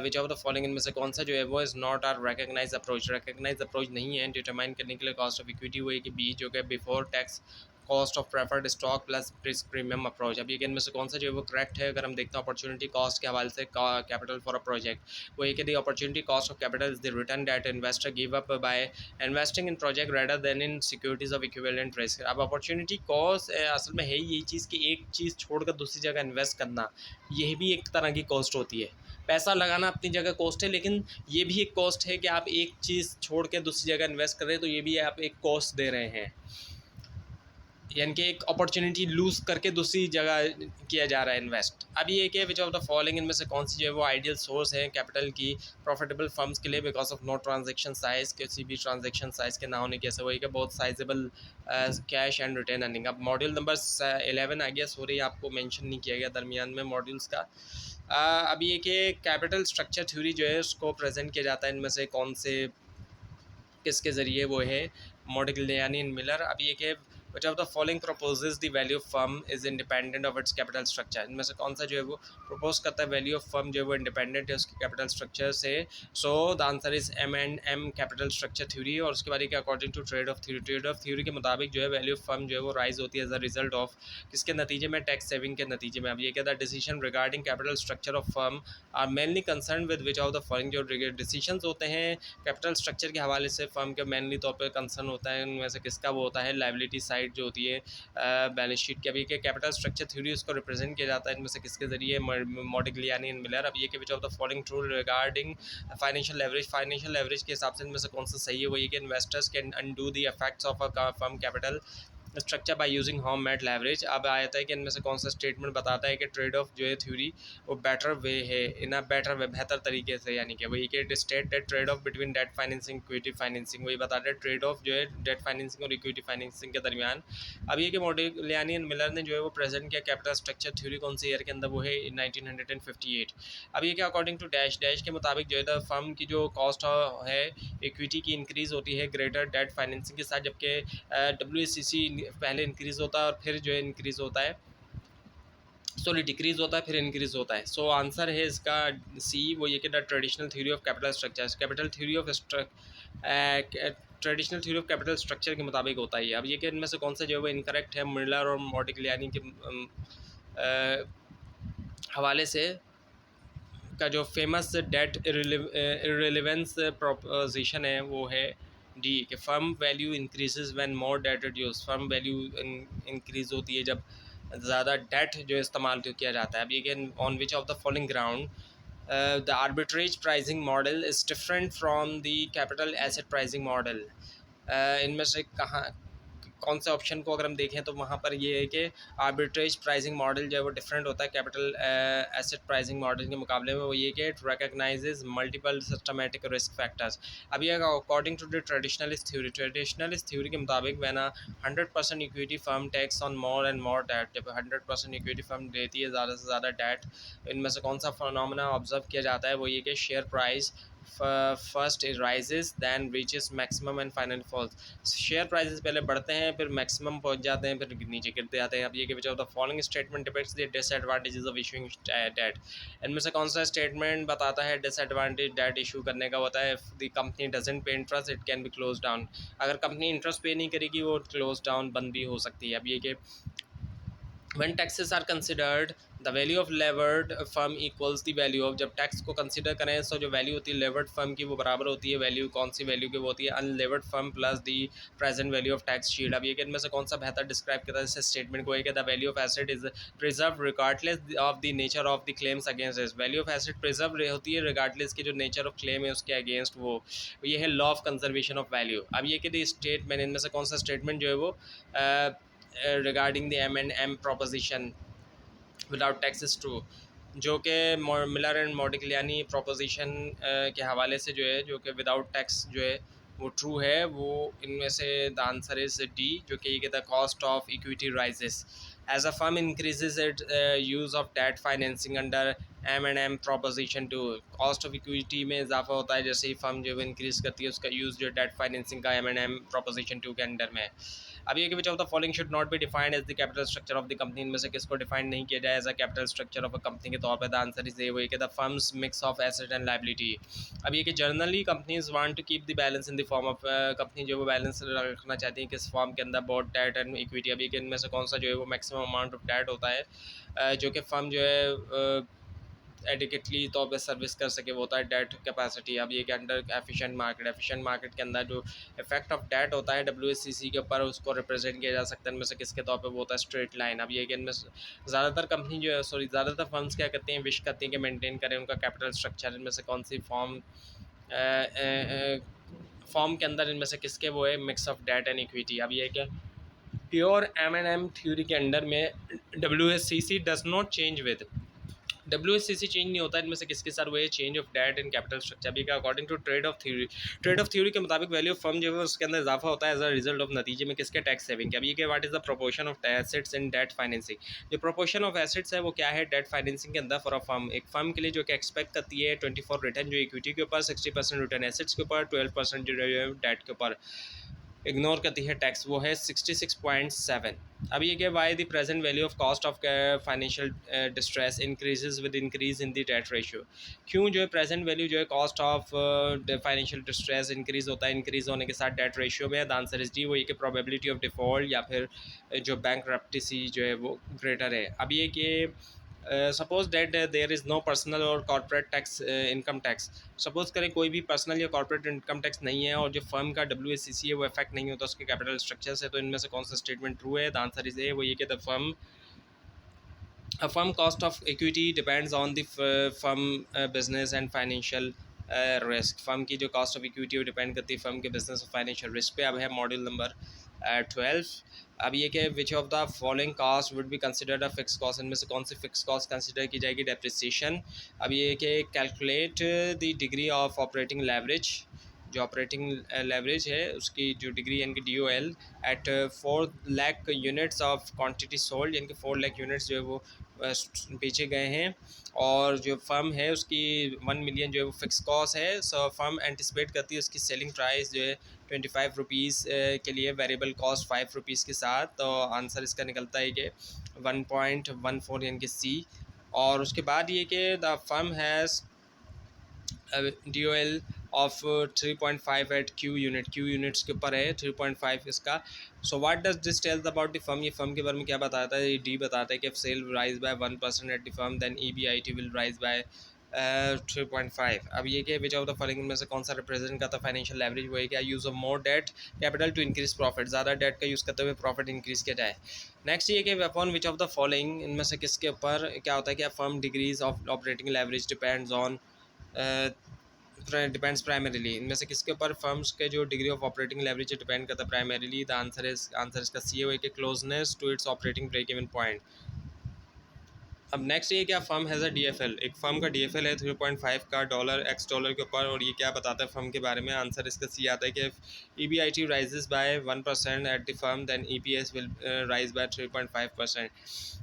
S1: विच ऑफ द फॉलोइंग इनमें से कौन सा जो है वो is not are recognize approach, recognize approach नहीं है डिटरमाइन करने के लिए कॉस्ट ऑफ इक्विटी, वो है कि B जो कि before tax cost of preferred stock plus risk premium approach. अब ये इनमें से कौन सा जो है वो करेक्ट है अगर हम देखते हैं अपॉर्चुनिटी कॉस्ट के हवाले से कैपिटल फॉर अ प्रोजेक्ट, वो एक the opportunity cost of capital is the return that investor give up by investing in project rather then in securities of equivalent risk. अब अपॉर्चुनिटी कॉस्ट असल में है यही चीज़ कि एक चीज़ छोड़कर दूसरी जगह इन्वेस्ट करना, यह भी एक तरह की कॉस्ट होती है। पैसा लगाना अपनी जगह कॉस्ट है, लेकिन ये भी एक कॉस्ट है कि आप एक चीज़ छोड़ के दूसरी जगह इन्वेस्ट कर रहे हैं, तो ये भी आप एक कॉस्ट दे रहे हैं, यानी कि एक अपॉर्चुनिटी लूज़ करके दूसरी जगह किया जा रहा है इन्वेस्ट। अब ये कि विच ऑफ द फॉलोइंग इनमें से कौन सी जो है वो आइडियल सोर्स है कैपिटल की प्रॉफिटेबल फर्म्स के लिए because of no transaction size, किसी भी ट्रांजेक्शन साइज़ के ना होने की, ऐसे वही कि बहुत sizable cash and retain earning. अब मॉड्यूल नंबर 11 आ गया, सॉरी आपको मेंशन नहीं किया गया दरमियान में मॉड्यूल्स का। अब ये कि कैपिटल स्ट्रक्चर थ्योरी जो है उसको प्रेजेंट किया जाता है इनमें से कौन से किसके ज़रिए, वो है मोडिग्लियानी एंड मिलर। अब ये कि which of the following proposes the value of firm is independent of its capital structure, इनमें से कौन सा जो है वो प्रपोज करता है वैल्यू ऑफ फर्म जो है वो इंडिपेंडेंट है उसके कैपिटल स्ट्रक्चर से। So the answer is M&M capital structure theory. और उसके बाद ये according to trade off theory, trade off theory के मुताबिक जो है वैल्यू ऑफ फर्म जो है वो राइज होती है एज अ रिजल्ट ऑफ किसके नतीजे में, टैक्स सेविंग के नतीजे में। अब ये कहता है decision regarding capital structure of firm are mainly concern with which of the following, जो डिसीजन होते हैं कैपिटल स्ट्रक्चर के हवाले से फर्म के मेनली तौर पर कंसर्न होता है, उनमें से किसका वो होता है लाइबिलिटी साइड जो होती है बैलेंस शीट के। अभी के कैपिटल स्ट्रक्चर थ्योरी उसको रिप्रेजेंट किया जाता है इनमें से किसके जरिए, मॉडिग्लियानी एंड मिलर। अब ये कि which of the following true regarding financial leverage, financial leverage के हिसाब से इनमें से कौन सा सही है, वो ये कि investors can undo the effects of a firm capital structure by using home made leverage. अब आता है कि इनमें से कौन सा स्टेटमेंट बताता है कि ट्रेड ऑफ जो है थ्योरी वो बेटर वे है, इन अ बेटर वे, बेहतर तरीके से, यानी कि वही कि state debt trade off between debt financing equity financing, वही बताता है ट्रेड ऑफ जो है डेट फाइनेंसिंग और इक्विटी फाइनेंसिंग के दरमियान। अब ये कि मॉडिग्लियानी एंड मिलर ने जो है वो प्रेजेंट किया कैपिटल स्ट्रक्चर थ्योरी कौन सी ईयर के अंदर, वो है 1958। अब ये कि अकॉर्डिंग टू डैश, डैश के मुताबिक जो है फर्म की जो कॉस्ट है इक्विटी की इंक्रीज होती है ग्रेटर डेट फाइनेंसिंग के साथ, जबकि WACC पहले इंक्रीज़ होता है और फिर जो है इंक्रीज़ होता है, सॉरी डिक्रीज़ होता है फिर इंक्रीज़ होता है। सो आंसर है इसका सी, वो ये कि the traditional theory of capital structure, capital theory of traditional theory of capital structure के मुताबिक होता है। अब ये कि इनमें से कौन सा जो है वो इनकरेक्ट है मिलर और मॉडिग्लियानी के हवाले से का जो फेमस डेट इररिलेवेंस प्रोपोजिशन है वो है डी, कि firm value increases when more debt reduce, firm value increase होती है जब ज़्यादा डेट जो इस्तेमाल किया जाता है। अब ये कि on which of the following ground the arbitrage pricing model is different from the capital asset pricing model, इनमें से कहाँ कौन से ऑप्शन को अगर हम देखें तो वहाँ पर ये है कि आर्बिट्रेज प्राइसिंग मॉडल जो है वो डिफरेंट होता है कैपिटल एसेट प्राइसिंग मॉडल के मुकाबले में, वो ये कि it recognizes multiple systematic risk factors. अब ये according to the traditionalist theory, traditionalist theory के मुताबिक when 100% equity firm takes on more and more debt, जब 100% इक्विटी फर्म देती है ज़्यादा से ज़्यादा डेट, इनमें से कौन सा फिनोमेना ऑब्जर्व किया जाता है, वो ये कि share price first rises then reaches maximum and final falls, share prices पहले बढ़ते हैं फिर मैक्सिमम पहुंच जाते हैं फिर नीचे गिरते जाते हैं। अब ये कि which of the following statement depicts the disadvantages of issuing debt, इनमें से कौन सा स्टेटमेंट बताता है डिसएडवांटेज डेट इशू करने का होता है, द कंपनी डजंट पे interest it can be close down, अगर कंपनी इंटरेस्ट पे नहीं करेगी वो क्लोज डाउन बंद भी हो सकती है। अब ये कि when taxes are considered the value of levered firm equals the value of, जब टैक्स को कंसिडर करें तो जो वैल्यू होती है लेवर्ड फर्म की वो बराबर होती है वैल्यू, कौन सी वैल्यू की वो होती है unlevered firm plus the present value of tax sheet. अब ये कि इनमें से कौन सा बेहतर डिस्क्राइब करता है इस स्टेटमेंट को, है कि the value of asset is preserve regardless of the nature of the claims against this, value of asset preserve होती है रिगार्डलेस की जो नेचर ऑफ क्लेम है उसके अगेंस्ट, वो ये है law of conservation of value. अब ये कि द स्टेटमेंट, इनमें से कौन सा स्टेटमेंट जो है वो regarding the M&M proposition without tax is true, जो कि मिलर एंड मॉडिग्लियानी प्रोपोजिशन के हवाले से जो है जो कि विदाउट टैक्स जो है वो ट्रू है, वो इनमें से द आंसर इज डी, जो कि the cost of equity rises as a firm increases it use of debt financing under M&M proposition two, cost of equity में इजाफा होता है जैसे ही फर्म जो है इंक्रीज़ करती है उसका यूज़ जो डेट फाइनेंसिंग का M&M प्रोपोजिशन टू के अंडर में। अब ये कि which of the following should not be defined as the capital structure of the company, इनमें से किसको डिफाइन नहीं किया जाए as a capital structure of a company के तौर पर, द आंसर इज ए, वो कि the firm's mix of asset and liability. अब ये कि generally companies want to keep the balance in the form of, company जो वो बैलेंस रखना चाहती है किस फॉर्म के अंदर, बोथ डेट एंड इक्विटी। अब ये कि इनमें से कौन सा जो है वो मैक्सिमम अमाउंट ऑफ डेट होता है जो कि फर्म जो है एडिकेटली तौर पर सर्विस कर सके, वो होता है डेट कैपेसिटी। अब ये कि under efficient market, efficient market के अंदर जो इफेक्ट ऑफ डेट होता है WACC के ऊपर उसको रिप्रेजेंट किया जा सकता है इनमें से किसके तौर पे, वो होता है स्ट्रेट लाइन। अब ये कि इनमें ज़्यादातर कंपनी जो है ज़्यादातर फर्म्स क्या करते हैं, विश करती हैं कि मेंटेन करें उनका कैपिटल स्ट्रक्चर, इनमें से कौन सी फॉर्म के अंदर इनमें से किसके वो है mix of debt and equity. अब ये कि प्योर M&M थ्योरी के अंडर में WACC does not change with, WACC change नहीं होता इनमें से किसके साथ, वो है change of debt in capital structure. अभी का according to trade off theory, trade off theory के मुताबिक वैल्यू ऑफ फर्म जो है उसके अंदर इजाफा होता है एज अ रिजल्ट ऑफ नतीजे में किसके टैक्स सेविंग के। अभी के what is the proportion of assets in debt financing, जो प्रोपोर्शन ऑफ एसेट्स है वो क्या है डेट फाइनेंसिंग के अंदर फॉर अ फर्म, एक फर्म के लिए जो कि एक्सपेक्ट करती है 24 रिटर्न जो इक्विटी के ऊपर, 60% रिटर्न एसेट्स के ऊपर, 12% जो है डेट के ऊपर। इग्नोर करती है टैक्स, वो है 66.7। अब ये क्या, why the present value of cost of financial distress increases with increase in the debt ratio. क्यों जो है प्रेजेंट वैल्यू जो है cost of financial distress increase होता है, इंक्रीज होने के साथ डेट रेशियो में? द आंसर इज डी, वो ये कि प्रोबेबिलिटी ऑफ डिफॉल्ट या फिर जो बैंक जो है वो ग्रेटर है। अब ये कि suppose that there is no personal और corporate tax income tax. Suppose करें कोई भी पर्सनल या कॉर्पोरेट इनकम टैक्स नहीं है और जो फर्म का WACC है वो इफेक्ट नहीं होता उसके कैपिटल स्ट्रक्चर से, तो इनमें से कौन सा स्टेटमेंट ट्रू है? द आंसर इज ए, वो ये कि the firm a firm cost of equity depends on the firm business and financial risk। Firm की जो कॉस्ट ऑफ इक्विटी वो डिपेंड करती है फर्म के बिजनेस और फाइनेंशियल रिस्क पे। अब है मॉड्यूल नंबर 12। अब ये कि which of the following cost would be considered a fix cost, इनमें से कौन सी फिक्स कॉस्ट कंसिडर की जाएगी? डेप्रिसिएशन। अब ये कि calculate the degree of operating leverage, जो ऑपरेटिंग लेवरेज है उसकी जो डिग्री यानी कि DOL at 4 lakh units of quantity sold, यानी कि 4 लाख यूनिट्स जो है वो बेचे गए हैं, और जो फर्म है उसकी 1 मिलियन जो है वो फिक्स कॉस्ट है। सो फर्म एंटिसिपेट करती है उसकी सेलिंग प्राइस जो है 25 रुपीज़ के लिए, वेरिएबल कॉस्ट 5 रुपीज़ के साथ। तो आंसर इसका निकलता है कि 1.14 यानी कि सी। और उसके बाद ये कि the firm has DOL of 3.5 at Q unit, Q units के ऊपर है 3.5 इसका। So what does this tells about the firm, ये फर्म के बारे में क्या बताता है? डी बताता है कि sale rise by 1% at the firm then EBIT will rise by 3.5। अब ये कि विच ऑफ द फॉलोइंग में से कौन सा रिप्रेजेंट करता है फाइनेंशियल लेवरेज? वो है क्या, use of more debt capital to increase profit, ज़्यादा डेट का यूज़ करते हुए प्रॉफिट इंक्रीज किया जाए। नेक्स्ट ये कि upon which of the following, इनमें से किसके ऊपर क्या होता है कि firm degrees of operating leverage depends on, depends primarily, इनमें से किसके ऊपर फर्म्स के जो degree of operating leverage depend करता है प्राइमरीली? द आंसर इसका सी है कि closeness to it's operating break even point. अब नेक्स्ट ये क्या, फर्म हैज़ अ DFL, एक फर्म का DFL है 3.5 का $X के ऊपर, और ये क्या बताता है फर्म के बारे में? आंसर इसका सी आता है कि EBIT rises by 1% at the firm then EPS will rise by 3.5%।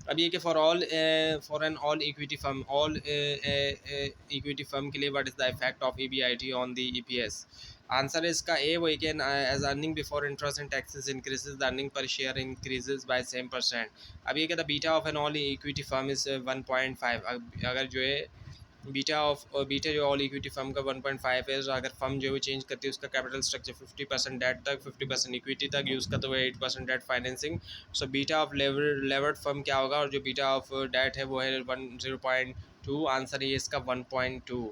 S1: अब ये कि for an all equity firm, all equity firm के लिए what is the effect of EBIT on the EPS? Answer है इसका ए, वो एक as earning before interest and taxes increases the earning per share increases by same percent. अब ये कहता है beta of an all equity firm is 1.5। अगर जो है बीटा जो ऑल इक्विटी फर्म का 1.5 है, तो अगर फर्म जो है वो चेंज करती है उसका कैपिटल स्ट्रक्चर 50% डेट तक, 50% इक्विटी तक यूज़ करते हुए 8% debt financing. So beta of levered firm क्या होगा, और जो बीटा ऑफ डेट है वो है 0.2। आंसर है इसका 1.2।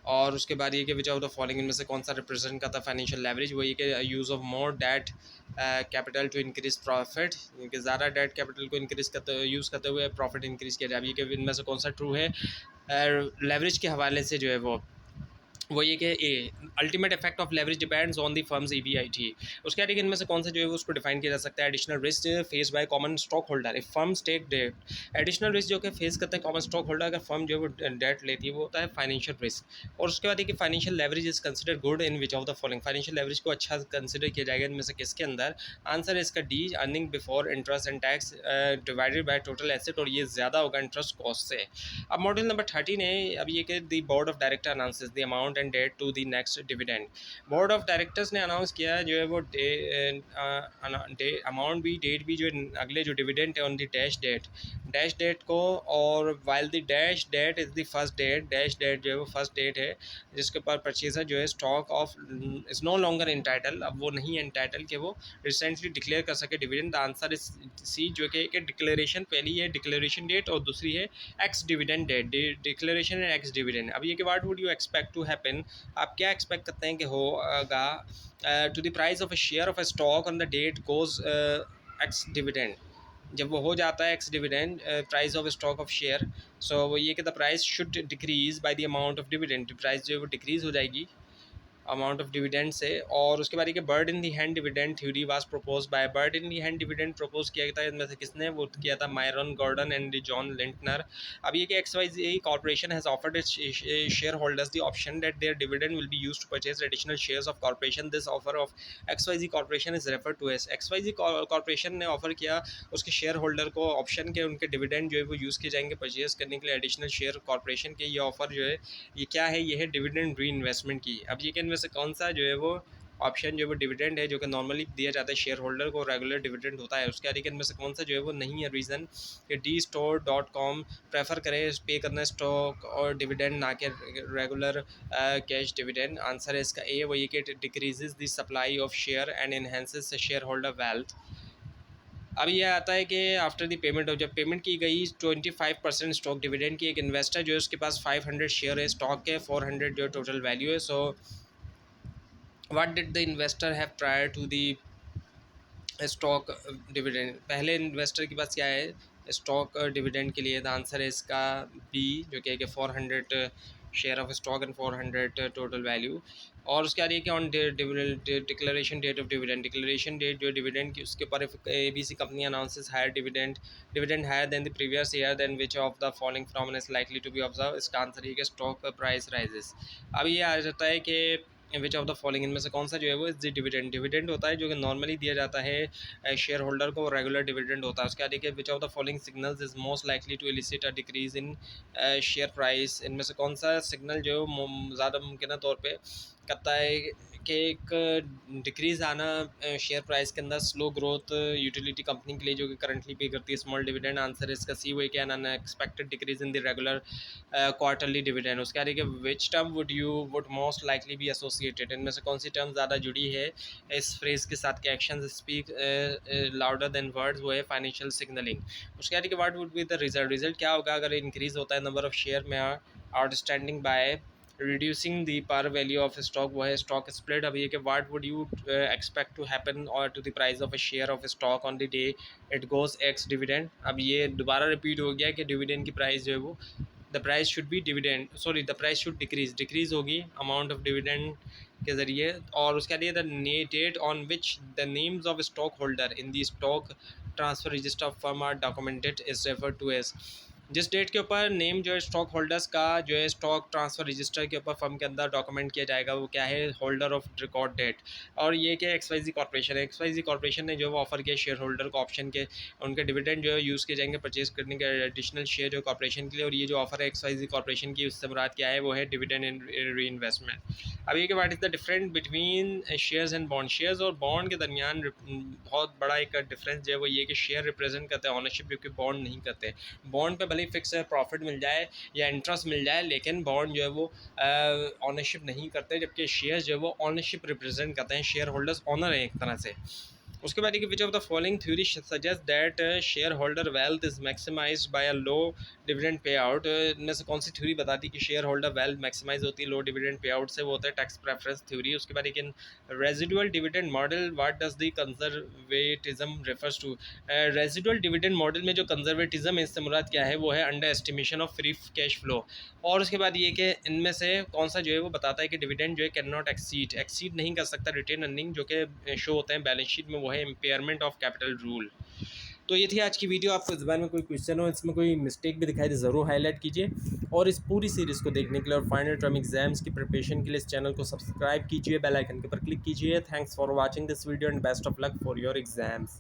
S1: और उसके बाद ये कि विच ऑफ द फॉलोइंग इनमें से कौन सा रिप्रेजेंट करता है फाइनेंशियल लेवरेज? वो ये कि use of more debt capital to increase profit, कि ज़्यादा डेट कैपिटल को इंक्रीज करते यूज़ करते हुए प्रॉफिट इंक्रीज किया जाए। ये कि इनमें से कौन सा ट्रू है लेवरेज के हवाले से जो है वो ये कि A, ultimate effect of leverage depends on the firm's EBIT। उसके बाद इनमें से कौन सा जो है उसको डिफाइन किया जा सकता है? Additional risk face by common stock holder if firms take debt. Additional risk जो कि फेस करता है कॉमन स्टॉक होल्डर अगर फर्म जो है वो डेट लेती है, वो होता है फाइनेंशियल रिस्क। और उसके बाद कि financial leverage is consider good in which of the following, financial leverage को अच्छा कंसिडर किया जाएगा इनमें से किसके अंदर? आंसर है इसका D, earning before interest and tax divided by total asset, और ये ज़्यादा होगा इंटरेस्ट कॉस्ट से। अब मॉड्यूल नंबर 13 है। अब ये कि the board of director announces the amount and date to the next dividend. Board of directors ने अनाउंस किया है जो है वो अमाउंट भी डेट भी, जो अगले जो डिविडेंड है ऑन द डैश डेट को, और while the dash date is the first date, dash date जो है वो फर्स्ट डेट है जिसके ऊपर परचेजर जो है stock of is no longer entitled, अब वो नहीं एंटाइटल कि वो रिसेंटली डिक्लेयर कर सके dividend. The answer is C, जो कि डिक्लेरेशन पहली है डिक्लेरेशन डेट और दूसरी है ex dividend date, declaration and ex dividend. अब ये कि what would you expect to happen, आप क्या एक्सपेक्ट करते हैं कि होगा to the price of a share of a stock on the date goes ex dividend, जब वो हो जाता है ex dividend price of stock of share. So वो ये कि the price should decrease by the amount of dividend, price जो है वो डिक्रीज हो जाएगी अमाउंट ऑफ डिविडेंड से। और उसके बाद ये bird in the hand dividend theory was propose by, bird in the hand dividend propose किया था इनमें से किसने? वो किया था Myron Gordon and John Lintner. अब ये कि XYZ corporation has offered its share holders the option that their dividend will be used to purchase additional shares of corporation. This offer of XYZ corporation is refer to as, XYZ corporation ने ऑफर किया उसके शेयर होल्डर को ऑप्शन के उनके डिविडेंड जो है वो यूज़ किए जाएंगे परचेज करने के लिए एडिशनल शेयर कॉर्पोरेशन के। ये ऑफर जो है ये क्या है? ये है डिविडेंड री इन्वेस्टमेंट की। अब ये कि इनमें से कौन सा जो है वो ऑप्शन जो है वो डिविडेंड है, जो कि नॉर्मली दिया जाता है शेयर होल्डर को, रेगुलर डिविडेंड होता है। उसके आगे इनमें से कौन सा जो है वो नहीं है रीज़न कि dstore.com प्रेफर करें पे करना स्टॉक और डिविडेंड ना कि रेगुलर कैश डिविडेंड? आंसर है इसका ए, वो ये कि decreases the supply of share and enhances share holder wealth. अब ये आता है कि आफ्टर द पेमेंट, जब पेमेंट की गई 25% स्टॉक डिविडेंड की, एक इन्वेस्टर जो है उसके पास 500 शेयर है स्टॉक के, 400 जो टोटल वैल्यू है। So what did the investor have prior to the stock dividend? पहले इन्वेस्टर के पास क्या है स्टॉक डिविडेंड के लिए? द आंसर है इसका बी, जो कि 400 share of stock and 400 total value. और उसके बाद ये कि on declaration date of dividend, declaration date जो डिविडेंड की उसके ऊपर A B C company announces higher dividend higher than the previous year, then which of the following from is likely to be observe? इसका आंसर ये कि स्टॉक प्राइस राइजेस। अब ये आ जाता है कि विच ऑफ द फॉलोइंग, इनमें से कौन सा जो है वो इज द डिविडेंड? डिविडेंड होता है जो कि नॉर्मली दिया जाता है शेयर होल्डर को, रेगुलर डिविडेंड होता है। उसके बाद देखिए which of the following signals is most likely to elicit a decrease in share price? इनमें से कौन सा सिग्नल जो ज़्यादा मुमकिन तौर पे करता है कि एक डिक्रीज़ आना शेयर प्राइस के अंदर, स्लो ग्रोथ यूटिलिटी कंपनी के लिए जो कि करंटली पे करती है स्मॉल डिविडेंड? आंसर इसका सी, वो क्या, unexpected decrease in the regular quarterly dividend. उसके आगे which term would most likely be associated? इनमें से कौन सी टर्म ज़्यादा जुड़ी है इस फ्रेज के साथ के action speak louder than words? वो है फाइनेंशियल सिग्नलिंग। उसके आगे what would be the result? Result क्या होगा अगर इंक्रीज होता है नंबर ऑफ शेयर में आउटस्टैंडिंग बाय रिड्यूसिंग दी पर वैल्यू ऑफ स्टॉक? वो है स्टॉक स्प्लिट। अब ये कि what would you expect to happen और to the price of a share of stock on the day it goes ex dividend? अब ये दोबारा रिपीट हो गया कि डिविडेंड की प्राइस जो है वो, the price should be dividend, sorry the price should decrease होगी अमाउंट ऑफ डिविडेंड के ज़रिए। और उसके लिए the date on which the names of stock holder in the stock transfer register of firm are documented is refer to as? जिस डेट के ऊपर नेम जो है स्टॉक होल्डर्स का जो है स्टॉक ट्रांसफ़र रजिस्टर के ऊपर फर्म के अंदर डॉक्यूमेंट किया जाएगा, वो क्या है? Holder of record date. और ये क्या XYZ कॉर्पोरेशन है, XYZ कॉर्पोरेशन ने जो वो ऑफर किया शेयर होल्डर को ऑप्शन के, उनके डिविडेंड जो है यूज़ किए जाएंगे परचेज करने के एडिशनल शेयर जो कॉर्पोरेशन के लिए। और ये जो ऑफर है XYZ कॉर्पोरेशन की, उससे मुराद क्या है? वो है डिविडेंड इन री इन्वेस्टमेंट। अब ये कि what is the difference between shares and bond? Shares और बॉन्ड के दरमियान बहुत बड़ा एक डिफरेंस जो है वो ये कि शेयर रिप्रेजेंट करते हैं ऑनरशिप, जबकि बॉन्ड नहीं करते। बॉन्ड पे भले ही फिक्स प्रॉफिट मिल जाए या इंटरेस्ट मिल जाए, लेकिन बॉन्ड जो है वो ऑनरशिप नहीं करते, जबकि शेयर जो है वो ऑनरशिप रिप्रेजेंट करते हैं, शेयर होल्डर्स ऑनर हैं एक तरह से। उसके बाद which of the following theory suggest that share holder wealth is maximized by a low dividend pay out? इनमें से कौन सी थ्योरी बताती कि शेयर होल्डर वेल्थ मैक्सिमाइज होती है लो डिविडेंड पे आउट से? वो होता है टैक्स प्रेफरेंस थ्योरी। उसके बाद लेकिन residual dividend model, what does the conservatism refers to? Residual dividend model में जो कंजर्वेटिज्म है इससे मुराद क्या है? वो है under estimation of free cash flow. और उसके बाद ये कि इनमें से कौन सा जो है वो बताता है कि डिविडेंड जो है कैन नॉट एक्सीड नहीं कर सकता रिटेन अर्निंग, जो कि शो होते हैं बैलेंस शीट में, वो है इम्पेयरमेंट ऑफ कैपिटल रूल। तो ये थी आज की वीडियो। आपको इस बारे में कोई क्वेश्चन हो, इसमें कोई मिस्टेक भी दिखाई दे, ज़रूर हाईलाइट कीजिए। और इस पूरी सीरीज़ को देखने के लिए और फाइनल टर्म एग्जाम्स की प्रिपरेशन के लिए इस चैनल को सब्सक्राइब कीजिए, बेल आइकन के ऊपर क्लिक कीजिए। Thanks for watching this video and best of luck for your exams.